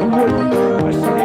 Let's go.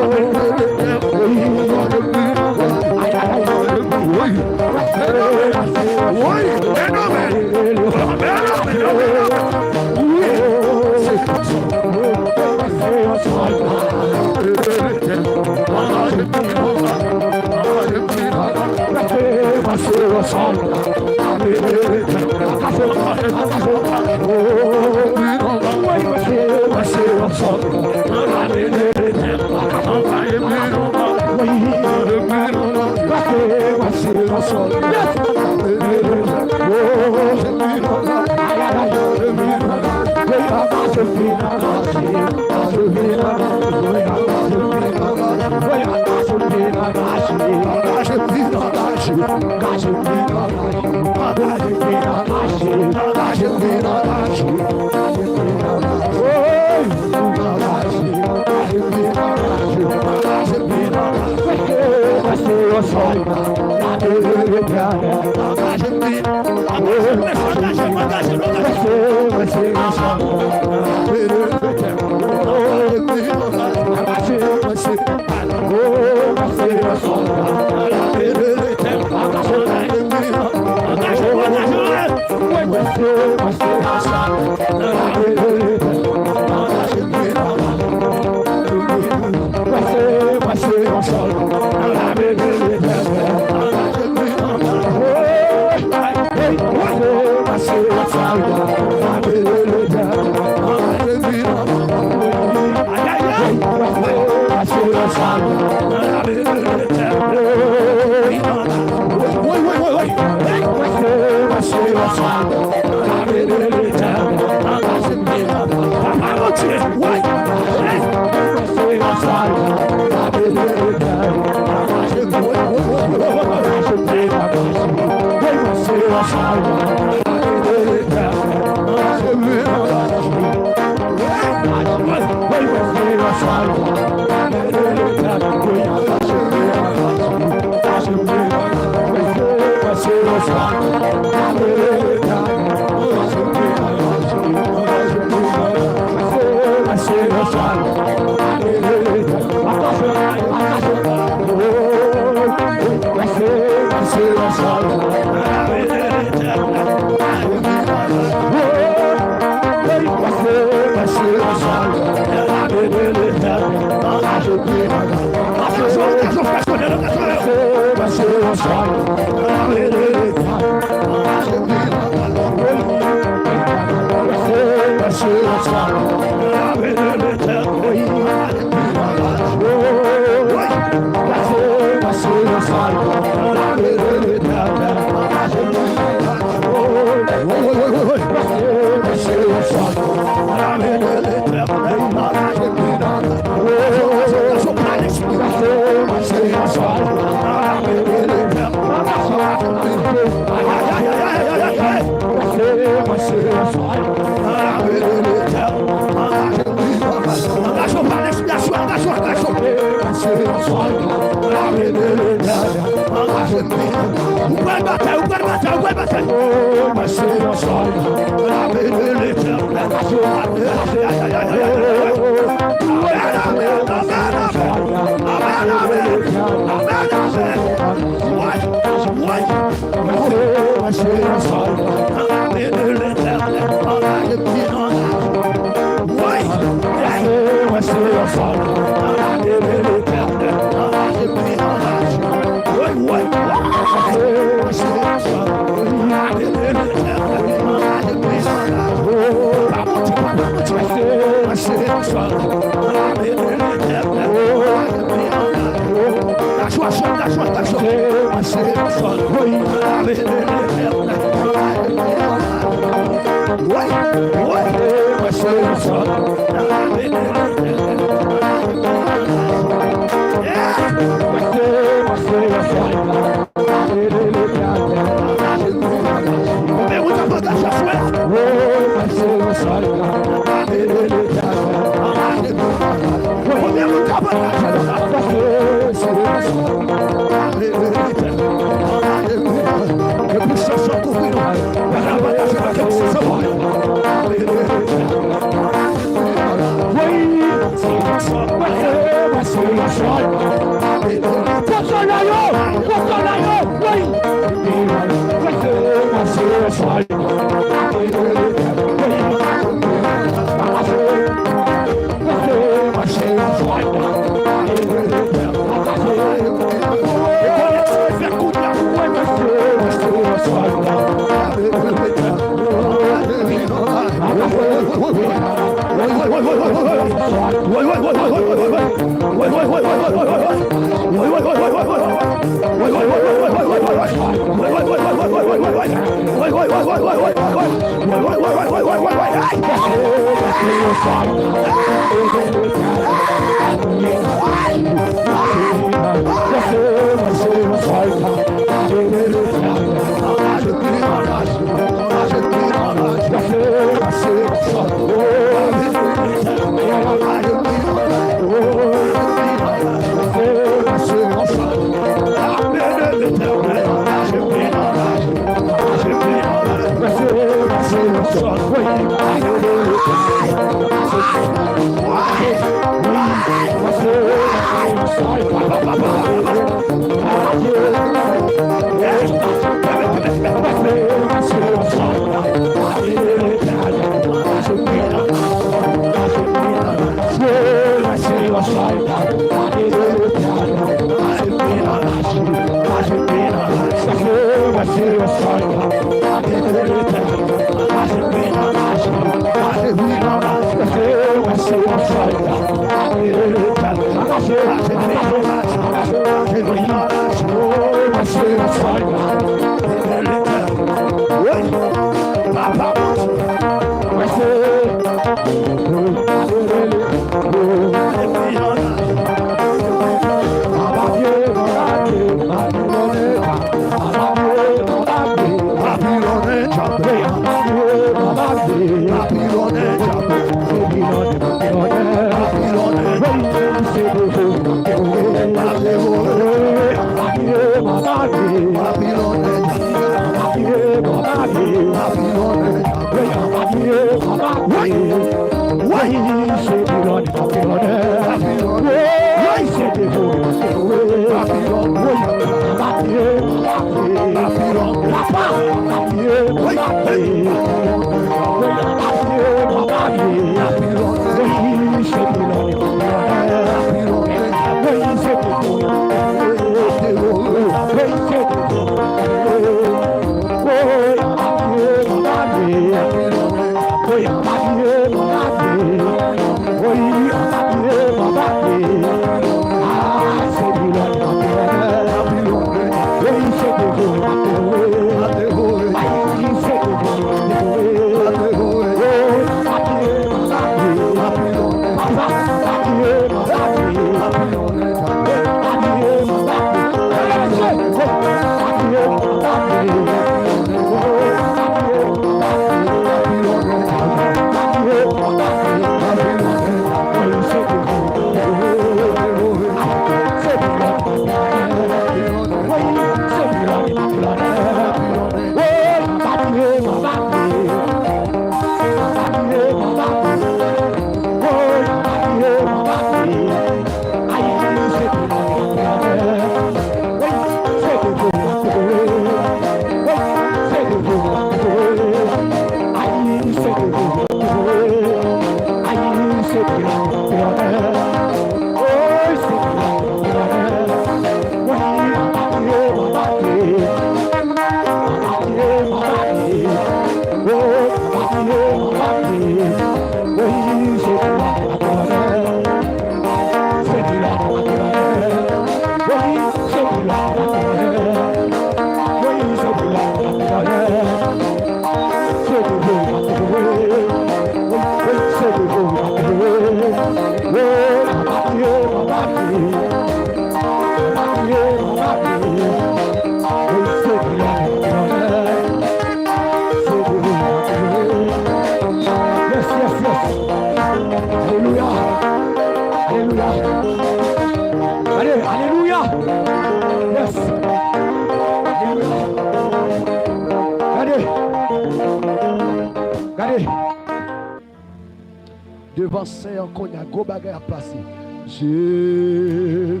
Devant Seigneur, qu'on y a gros bagaille à passer. Jésus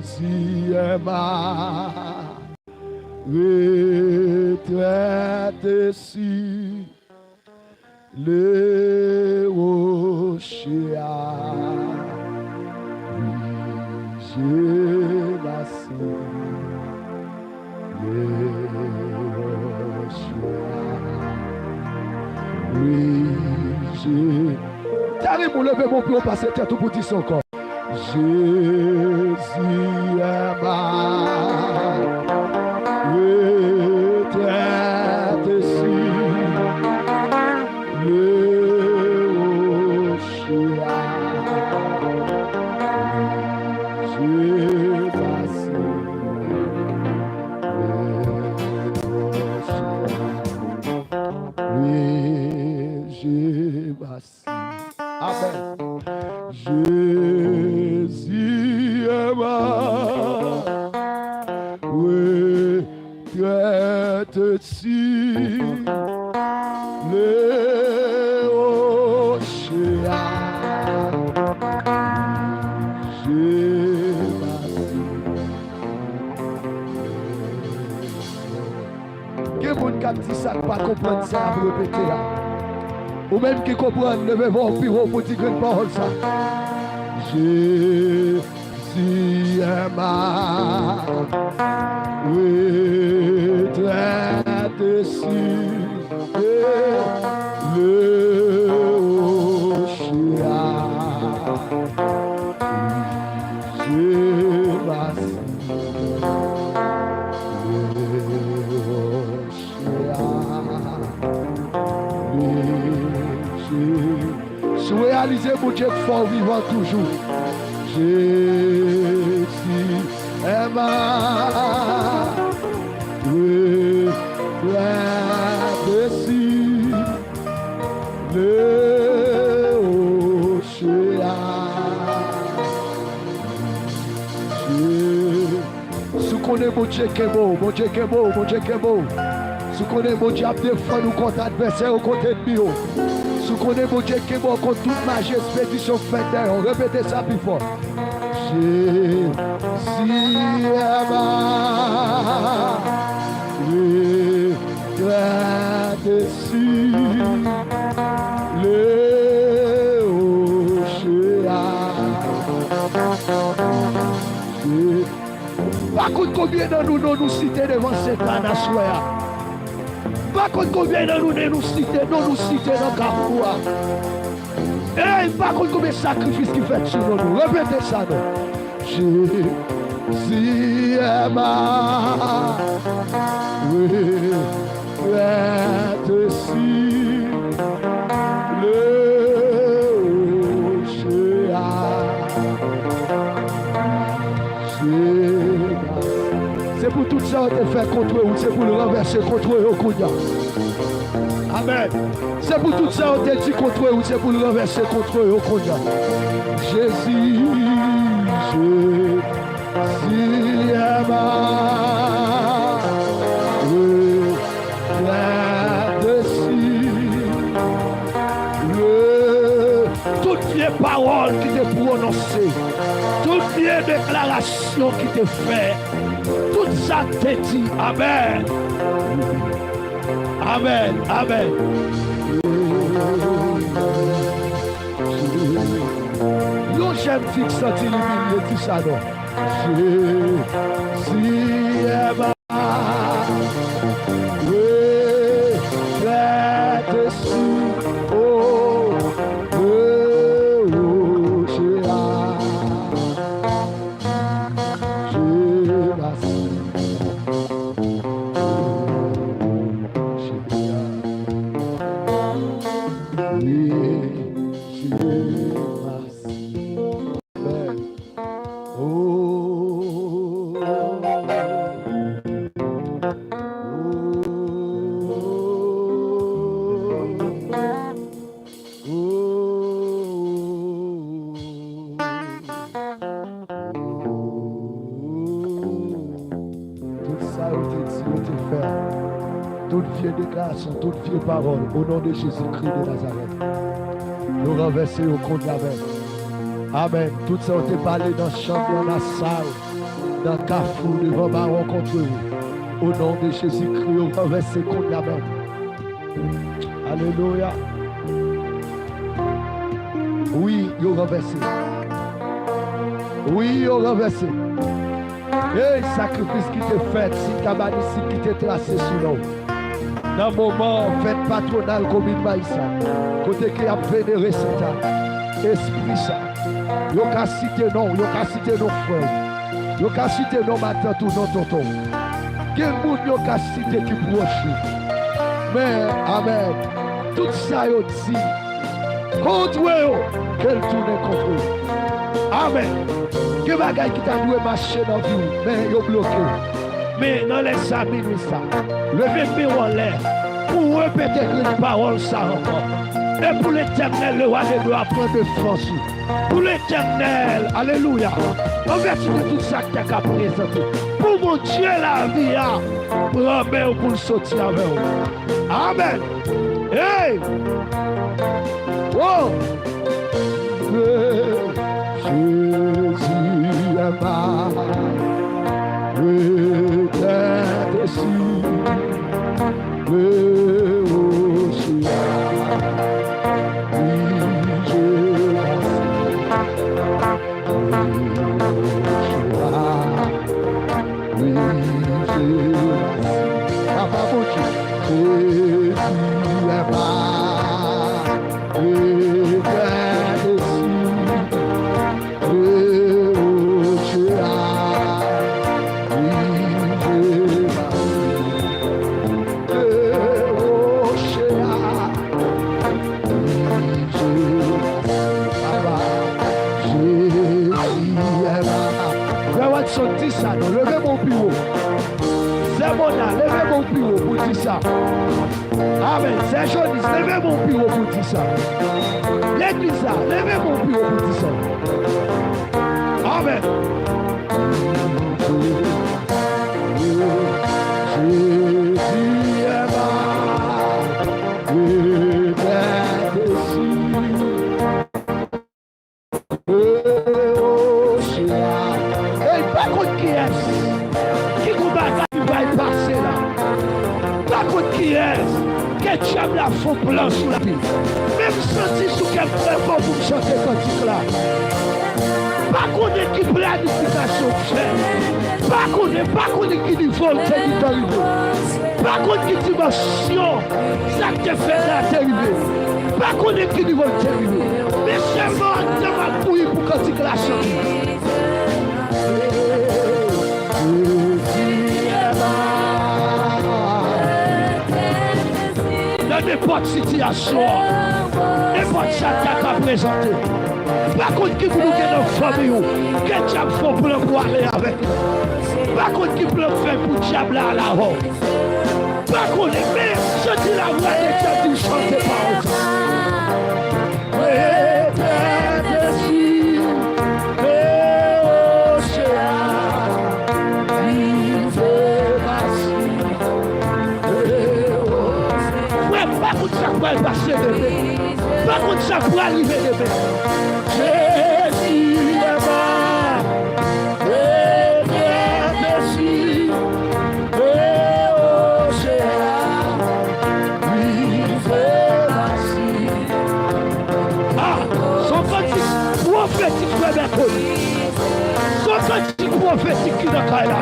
est ma retraite si le rocher a brisé ma scie. Le rocher a brisé. Carrément, levez mon pied, on passe tête tout petit son corps. Jésus est ma retraite si le rocher a brisé ma scie. Amen. Jésus est ma retraite si le rocher a brisé ma scie. Quel monde qui a dit ça, pas comprendre ça, vous répétez là. Ou même qui comprennent, levez-vous au bureau pour dire une parole ça. Jésus est ma retraite si le rocher a brisé ma scie. Le rocher a si réalisez mon Dieu fort vivant toujours. Jésus est ma retraite si le rocher a brisé. Si qu'on est mon Dieu qui est beau, mon Dieu qui est beau, mon Dieu qui est beau. Si qu'on est mon Dieu à défendre ou contre adversaire ou contre ennemi. Si qu'on est mon Dieu qui est bon contre toute magie, expédition faite d'ailleurs. Répétez ça plus fort. Jésus est ma retraite si le rocher a brisé. Par contre, combien de nous citer devant Satan à soir? Par contre, combien de nous citer dans Carrefour? Et par contre, combien de sacrifices qui fait sur nous? Répétez ça, non? Jésus est ma retraite si le rocher a C'est pour tout ça qu'on fait contre eux, c'est pour le renverser contre eux au Kounia. Amen. C'est pour tout ça qu'on dit contre eux, c'est pour le renverser contre eux au Kounia. Jésus, Jésus est mort. Là-dessus, toute vieille parole qui t'est prononcée, toute vieille déclaration qui t'est faite, tout ça t'est dit. Amen. Amen. Amen. Yo, j'aime fixer l'illuminé, tout ça, non. Jésus est mort. Toute vieille parole au nom de Jésus-Christ de Nazareth. Nous renverser au compte de la mer. Amen. Tout ça, on t'a parlé dans le champ, dans la salle, dans le carrefour, devant Baron contre vous. Au nom de Jésus-Christ, on renverser contre la mer. Alléluia. Oui, ils renversé. Oui, ils renversé. Et le sacrifice qui t'est fait, si cabane ici qui t'est tracé sur nous. Dans le moment, fête patronale comme une maïsa. Côté qui a vénéré cet esprit ça. Yo ka cité non, yo ka cité nos frères. Yo ka cité nos matins ou nos tontons. Quel monde yo ka cité qui proche. Mais, amen. Tout ça yo dit. Contre eux, qu'elle tourne contre eux. Amen. Que bagaille qui t'a doué marcher dans la vie, mais yo bloqué. Mais dans les amis, ça. Levez-moi en l'air pour répéter une parole ça encore. Et pour l'Éternel, le roi des gloires prend de force. Pour l'Éternel, alléluia. En vertu de tout ça que tu as présenté. Pour mon Dieu, la vie, prends-moi pour le sortir avec vous. Amen. Hey! Oh! Jésus est mort. Levez mon bureau. C'est mon âme, levez mon bureau pour dire ça. Amen. C'est Jonis, levez mon bureau pour dire ça. L'église, levez mon bureau pour dire ça. Amen. Jésus est diable a fond plan sur la vie. Même senti sous quel frère pour me chanter cantique là. Pas qu'on ait qui planification fait. Pas qu'on ait qui dit volonté qui est arrivé. Pas qu'on ait qui dimension. Ça qui est fait là est arrivé. Pas qu'on ait qui dit volonté arrivé. Mais seulement dans ma bouille pour cantique la chanter. N'importe situation, n'importe ça qui a présenté. Par contre, qui vous nous dans la famille, quel diable faut pour aller avec nous? Par contre, qui peut faire pour diable là là-haut? Par contre, mais je dis la voix de Dieu qui chante par passer bébé. Par contre, ça pourrait arriver bébé. Jésus est mort. Merci. Et océan. Ah, son cantique prophétique frère Bertoli. Son cantique prophétique qui n'a qu'à là.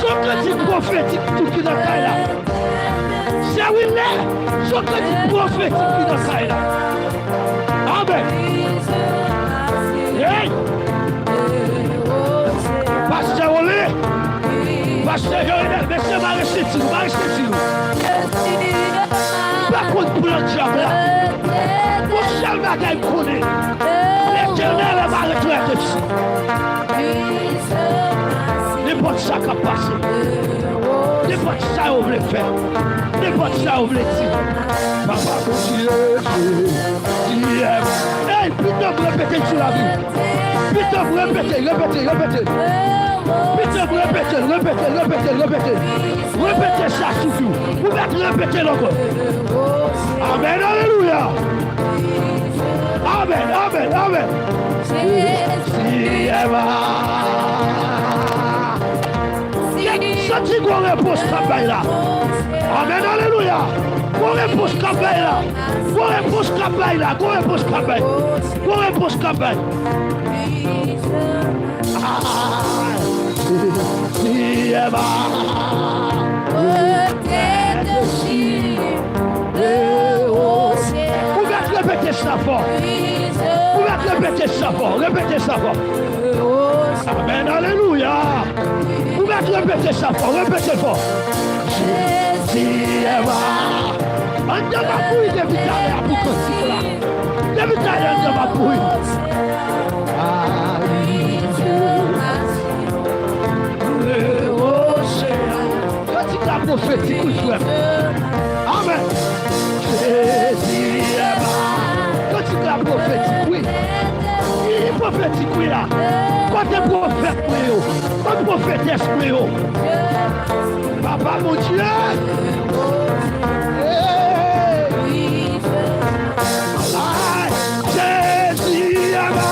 Son cantique prophétique tout qui n'a qu'à là. C'est oui là. Son cantique prophétique qui n'a qu'à là. Amen. Hey. Pasteur Olé. Pasteur Yoel, monsieur Maréchal, par contre, pour le diable là, mon seul bagaille connaît. L'éternel va retraiter dessus. N'importe ça qui a passé. N'importe ça on veut faire. N'importe ça on veut dire. Papa, Dieu. Hey, putain, vous répétez sur la vie. Putain, vous répétez. Putain, vous répétez. Répétez ça sous vous. Vous mettez répéter encore. Amen, alléluia. Amen. Senti qu'on repose campagne là. Amen, alléluia. Qu'on repose campagne là. Qu'on repose campagne. Vous mettez répéter ça fort. Répétez ça fort. Amen, alléluia. Vous mettez répéter ça fort, répétez fort. Jésus est mort. On ne va pas pour cantique là. Depuis tout à l'heure, on ne va pas cantique la prophétique, amen. Jésus est mort. Cantique la prophétique, oui. Il est prophétique, oui là. Quand tu es prophète, oui. Quand tu es prophétesse, oui. Papa, mon Dieu. Jésus est mort.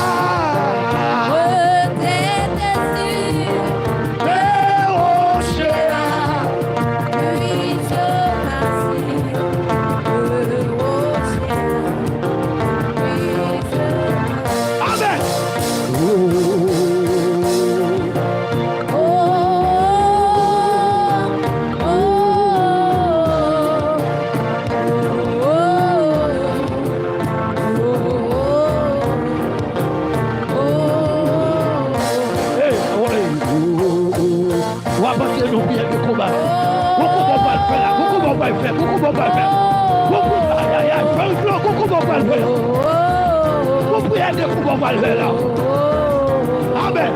Amen.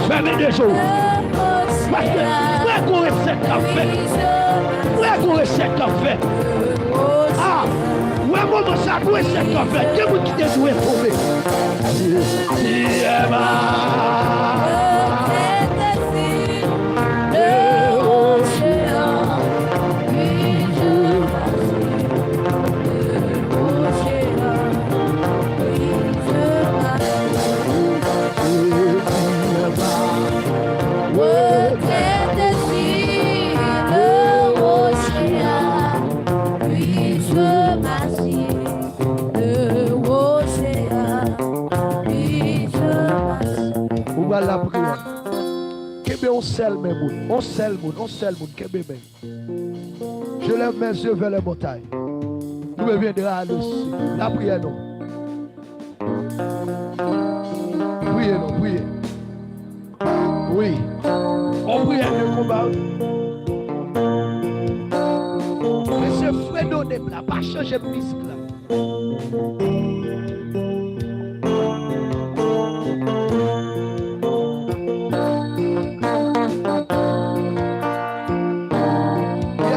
Fermez des choses. Parce que, où est qu'on recette café? Où est qu'on recette café? Ah, où est mon ça, où est cette café? Qui vous qui est doué pour lui? La prière. on seul même on seul kebe men. Je lève mes yeux vers les montagnes. Nous me viendra à la prière non. Priez non, priez. Oui. On prie le combat. Monsieur Fredo ne n'a pas changé de musique là.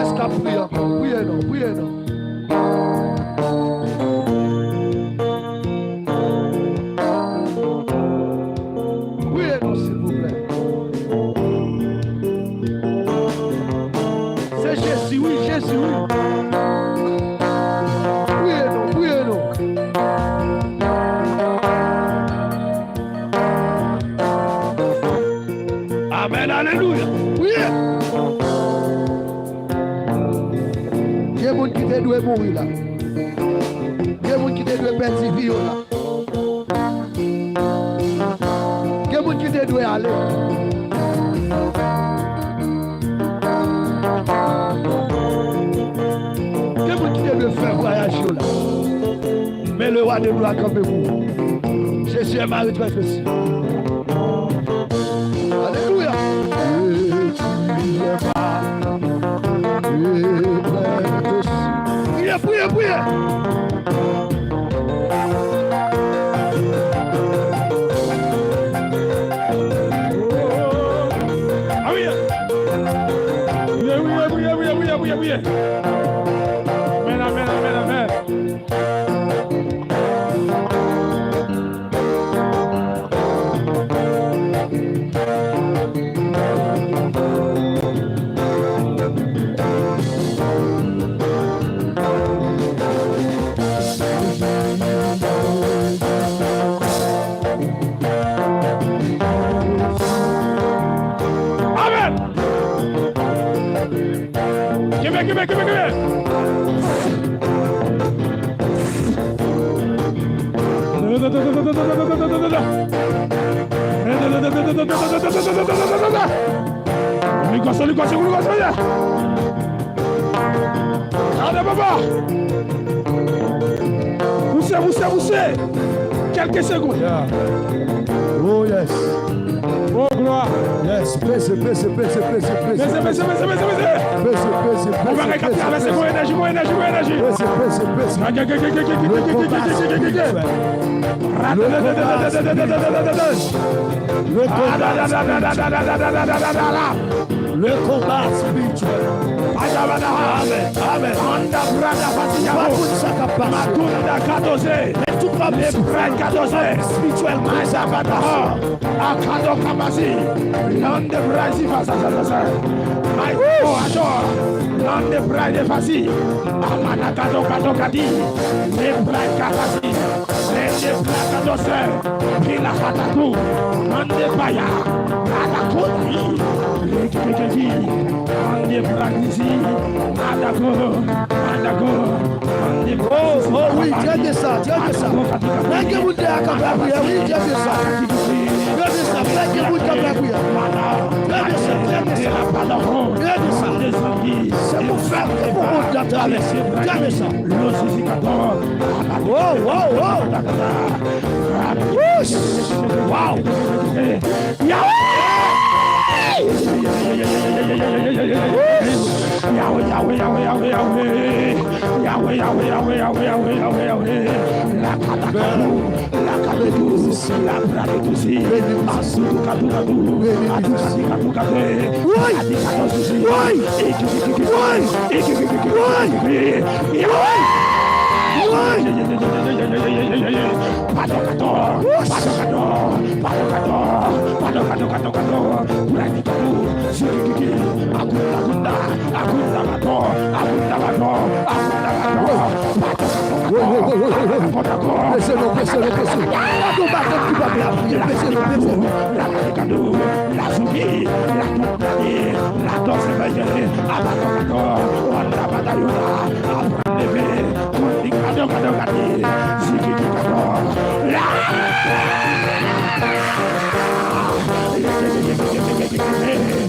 Est-ce qu'à prier encore? Priez non, priez non. Priez non, s'il vous plaît. C'est Jésus, oui, Jésus, oui. Priez non, priez non. Amen, alléluia. Priez. Il y a des gens qui doivent mourir là. Il y a des gens qui doivent perdre la vie là. Il y a des gens qui doivent aller. Il y a des gens qui doivent faire voyage là. Mais le roi de gloire comme vous. Jésus est ma retraite aussi. Alléluia. Priez, priez, priez. Ah oui. Oui. Amen, amen, amen, amen. Give me. Lui gosse. Allez, papa. Poussez. Quelques secondes. Yeah. Oh, yes. Oh, gloire. Yes, pèse. Baissez. On va regarder traverser mon énergie. Pèse. Le combat spirituel. Amen. Oh oui, Dieu de ça. Faites que vous dites à Capabouya, oui, Dieu de ça. Faites que vous dites à Capabouya. Dieu de ça. C'est pour faire que vous vous d'attendre. Dieu de ça. Wow. Yeah.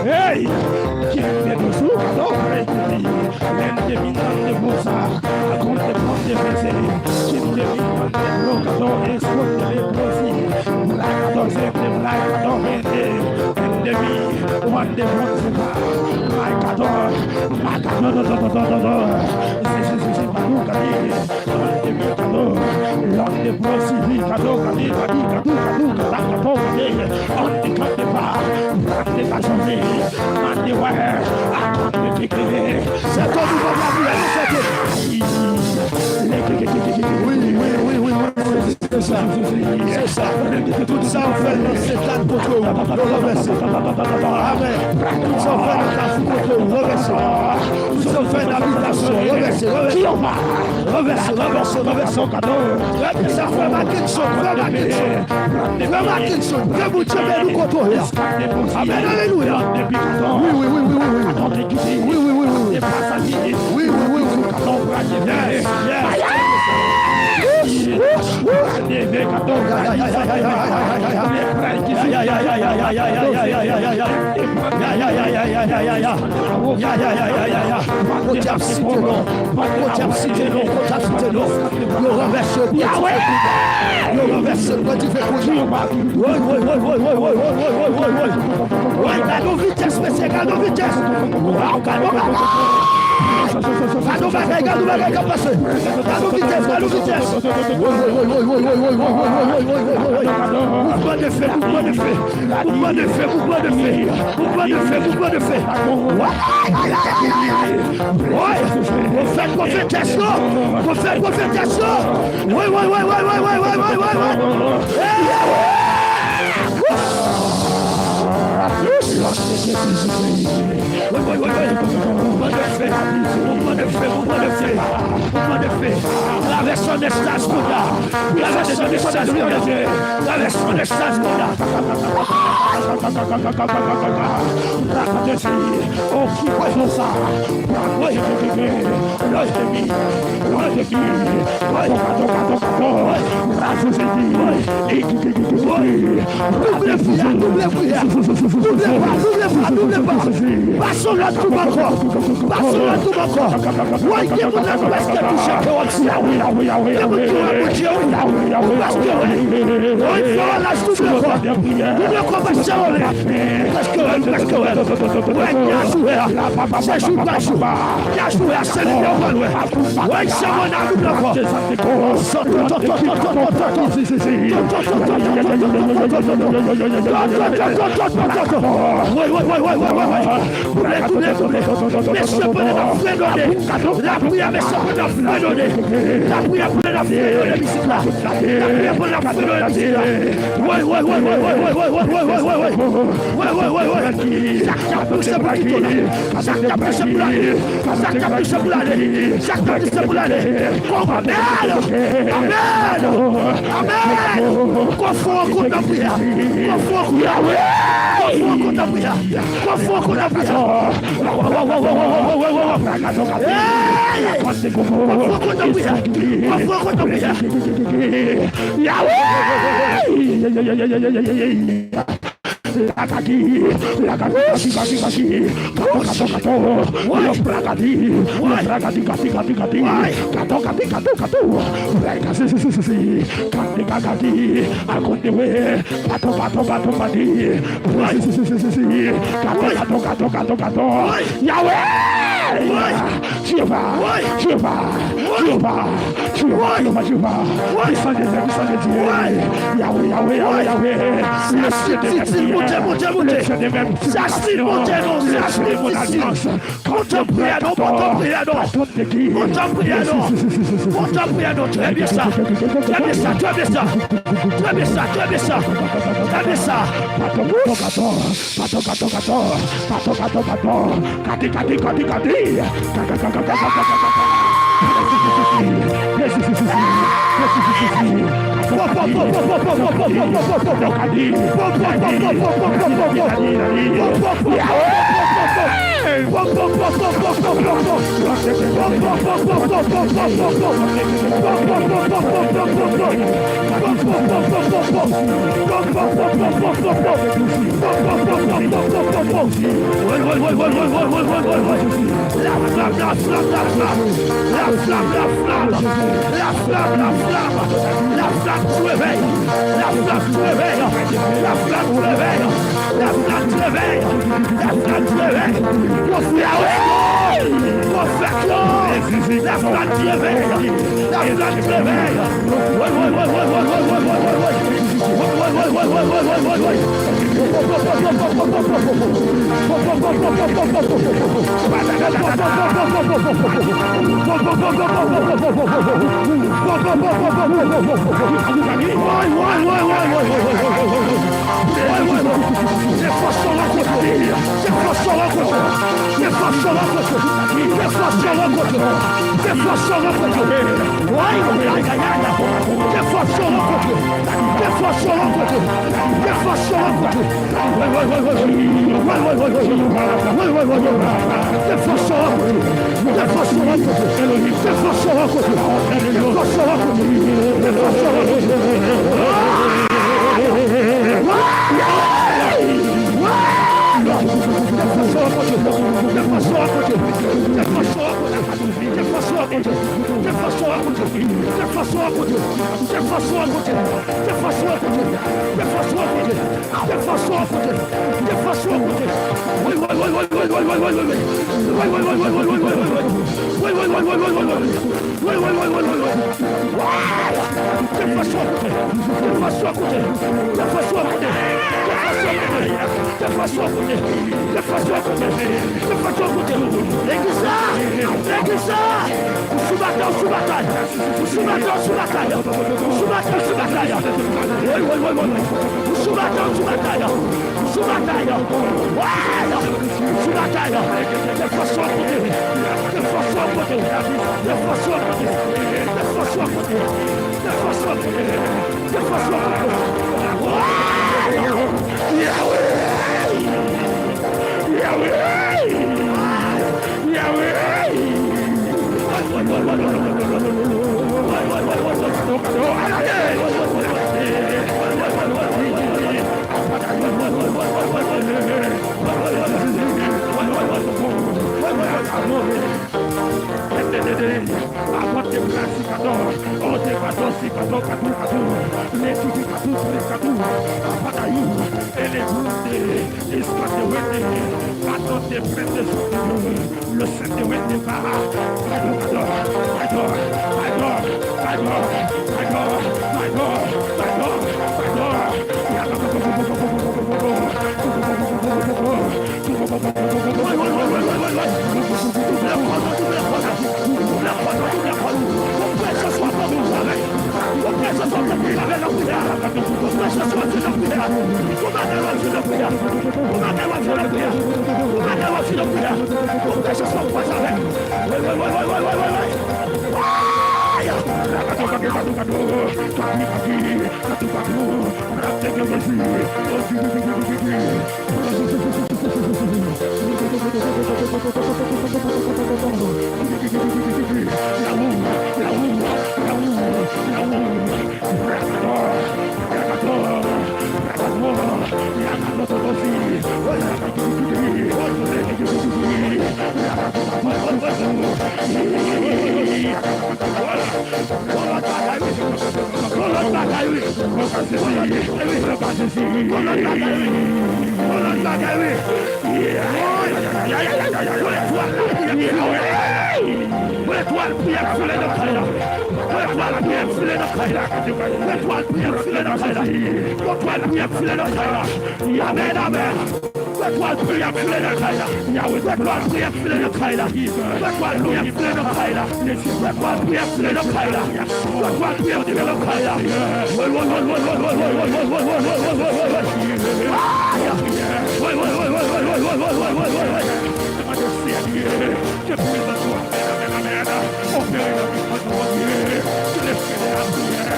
Hey! Qui est de sous, alors, l'un des minants de Moussa, à compte de prendre des baisers, qui me demande de l'occasion et soit les profits, la 14e de la 14e, ennemi, one de Moussa, la 14, la 14, c'est pas nous qui l'un des profits, cadeau, on ne compte pas, on ne pas changer. C'est toi qui vas m'appeler. Oui, c'est ça. C'est ça. Tout ça en fait, c'est là contre vous. Le reverser. Amen. Tout ça en fait, la foule contre vous. Reverser. Tout ça en fait, l'habitation. Reverser. Cadeau. Ça fait ma question. Que vous tuez nous contre vous. Amen. Alléluia. La version de Stas Bouddha. La version de Stas Bouddha. La version de Stas Bouddha. Oh, qui fait ça? Opérez la vie de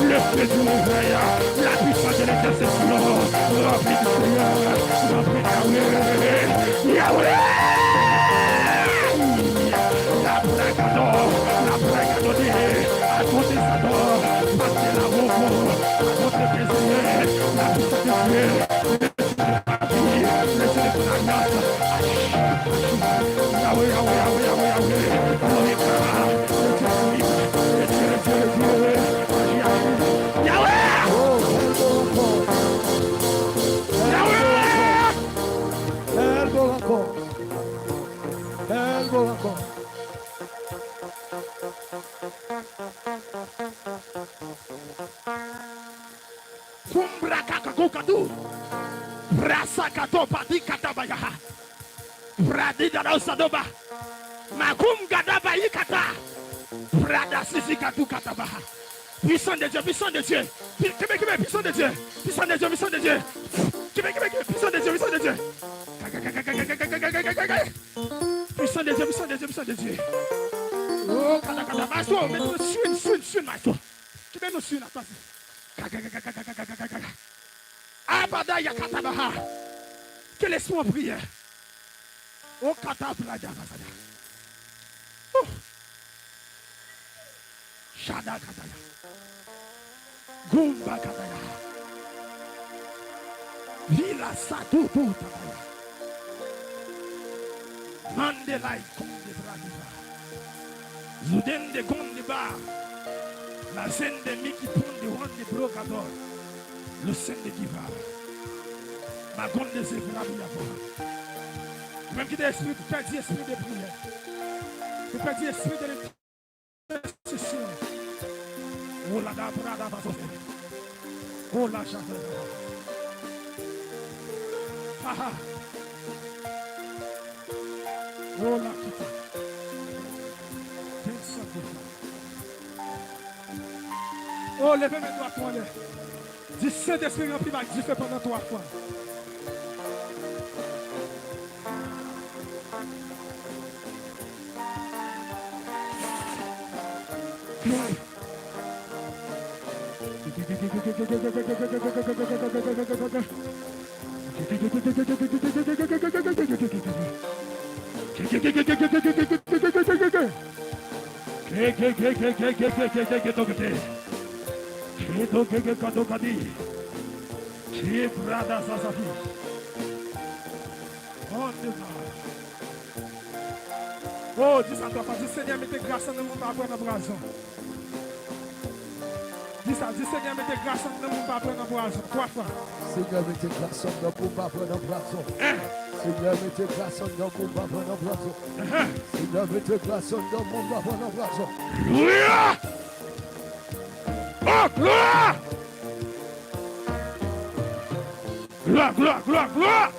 le feu du réveil, la puissance de l'intercession, remplis du Seigneur, remplis Yahweh. La bragado, à côté Sador, passer la roue, à côté des la puissance de Dieu, le Dieu de ton alliance. Yahweh, Brasakato padi katabaya. Bradi dada sadoba. Makum gadaba yikata. Brada sisi katu katabaha. Puissant de Dieu, puissant de Dieu. Puissant de Dieu. Puissant de Dieu, puissant de Dieu. Puissant de Dieu, puissant de Dieu. Puissant de Dieu, puissant de Dieu, puissant de Dieu. Oh, kata maso, mais swin maso. Tu veux nous swin à toi. Abada yakatabaha. Que laisse-moi en prière. Oh katabrada basada. Oh. Shada kataya. Gumba kataya. Vila satutu kataya. Mandelai konde bradiba. Zudende konde ba. La scène de Miki Ponde Wande Brocador. Le Saint de Diva. Ma grande de Zéphra. Même qui est esprit, tu perds esprit de prière. Tu perds esprit de l'intercession. Oh la brada basofé. Oh la chante. Ah. Oh la kita. Oh, levez mes doigts pour aller. Dis Saint-Esprit rempli ma Dieu fait pendant 3 fois. Oh, dis ça toi, dis Seigneur, mettez grâce en nous, pas prendre brason. Dis ça, dis Seigneur, mettez grâce en nous, pas prendre brason. 3 fois. Seigneur, mettez grâce en nous, pas prendre brason. Seigneur, mettez grâce en nous, pas prendre brason. Seigneur, mettez grâce en nous, pas prendre brason. Gloire! Oh, gloire! Gloire, gloire, gloire, gloire!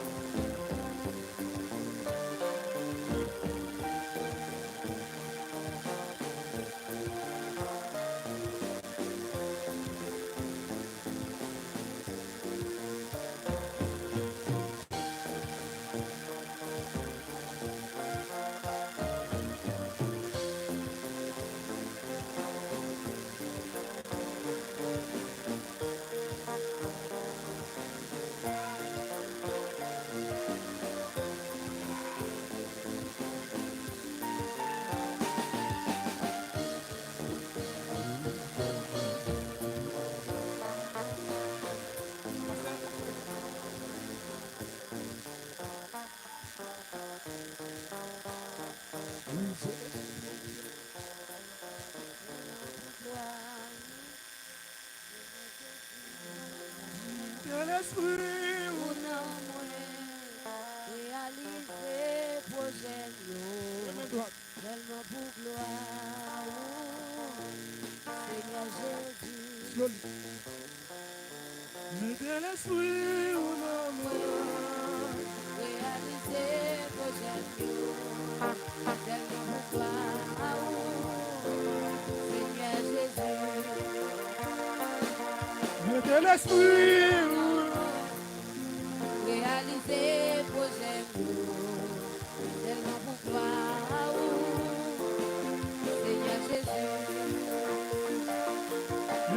Réaliser projet.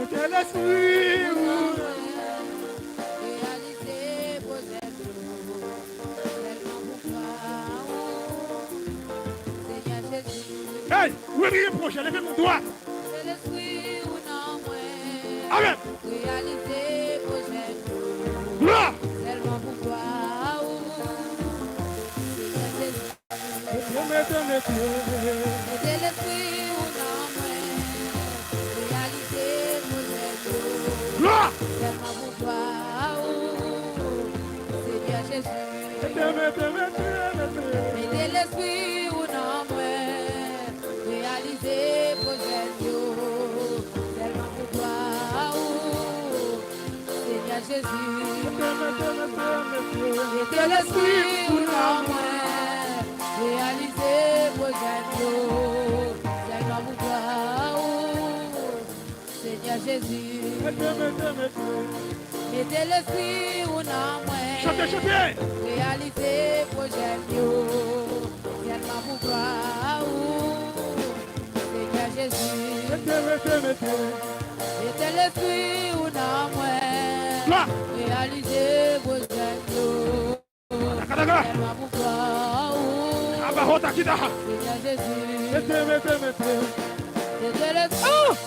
Mettez l'esprit. Réaliser vos êtres. Tellement pour toi. Seigneur Jésus. Hey, oui, oui, prochain, levez mon doigt. C'est l'esprit ou non, moi. Amen. Réaliser vos êtres. Gloire. Tellement pour toi. Seigneur Jésus. C'est l'esprit ou non, moi. Réaliser vos êtres. Gloire. Tellement pour toi. Seigneur Jésus. Mettez l'esprit ou non, moi. Réaliser vos êtres. Tellement pour toi. Seigneur Jésus. Mettez l'esprit ou non, moi. Réaliser vos êtres. Tellement pour toi. Seigneur Jésus. Mettez l'esprit ou non, moi. Chantez, chantez. Réaliser vos êtres. Tellement pour toi. Seigneur Jésus. Mettez l'esprit ou non, moi. Gloire. Réaliser vos êtres. Kadaga. Tellement pour toi. Abarota Kidaha. Seigneur Jésus. Mettez l'esprit.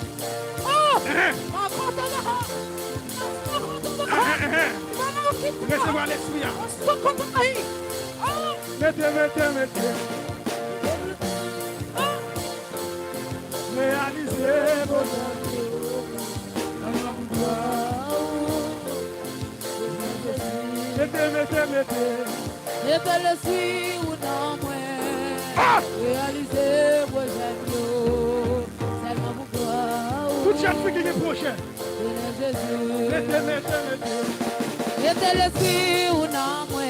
Recevoir l'esprit. Réalisez vos Mettez l'esprit ou non, moi. Réaliser vos êtres. Tellement pour toi. Toute chaque fille qui est prochaine. Seigneur Jésus. Mettez l'esprit ou non, moi.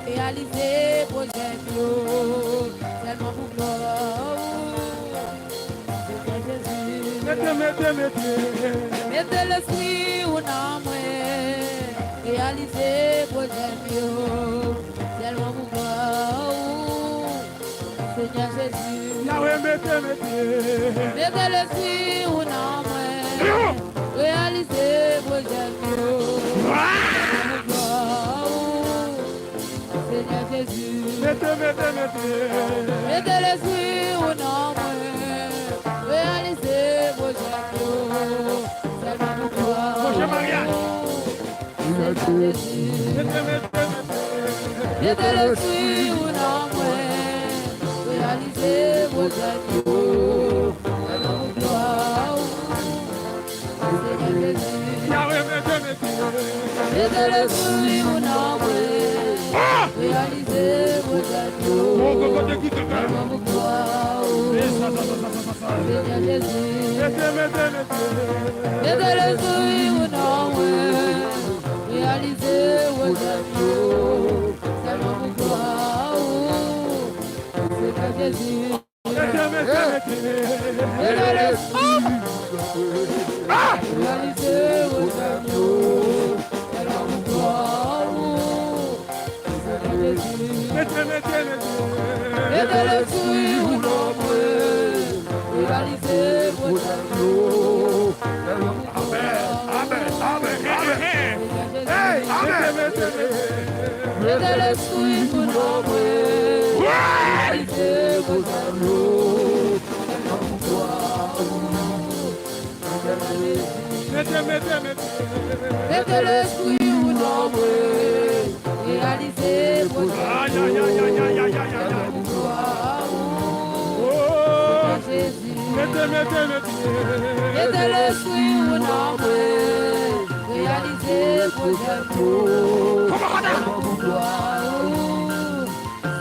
Réaliser vos êtres. Tellement pour toi. Seigneur Jésus. Mettez l'esprit ou non, moi. Réaliser vos êtres. Tellement pour toi. Seigneur Jésus. Yahweh, mettez. Mettez l'esprit ou non, moi. Réalisez vos êtres. Seigneur Jésus. Mettez l'esprit ou non, moi. Réalisez vos êtres. Tellement pour toi. Prochain mariage. Seigneur Jésus. Mettez l'esprit ou non, moi. Réalisez vos êtres. Tellement pour toi. Seigneur Jésus. Yahweh, mettez. Mettez l'esprit ou non, moi. Réalisez vos êtres. Tellement pour toi. Seigneur Jésus. Mettez l'esprit ou non, moi. Réalisez vos êtres. Tellement pour toi. Seigneur Jésus. Mettez l'esprit. Réalisez vos êtres. Tellement pour toi. Seigneur Jésus. Mettez l'esprit ou non, moi. Réalisez vos êtres. Tellement pour toi. Hey, amen. Mettez l'esprit ou non, moi. Réalisez vos êtres. Tellement pour toi. Mettez l'esprit ou non, moi. Réalisez vos êtres. Aïe, aïe, aïe, aïe, aïe, aïe, aïe, aïe. Pour toi. Oh, Jésus. mettez. l'esprit ou non, moi. Réalisez vos êtres. Pour toi.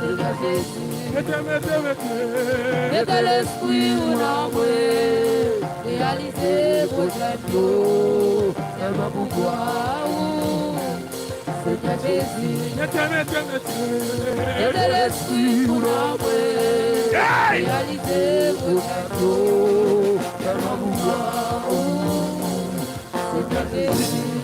Seigneur Jésus. Mettez l'esprit ou non, moi. Réalisez vos êtres. Tellement pour toi. Seigneur Jésus. Mettez l'esprit ou non, moi. Réalisez vos êtres. Tellement pour toi. Seigneur Jésus.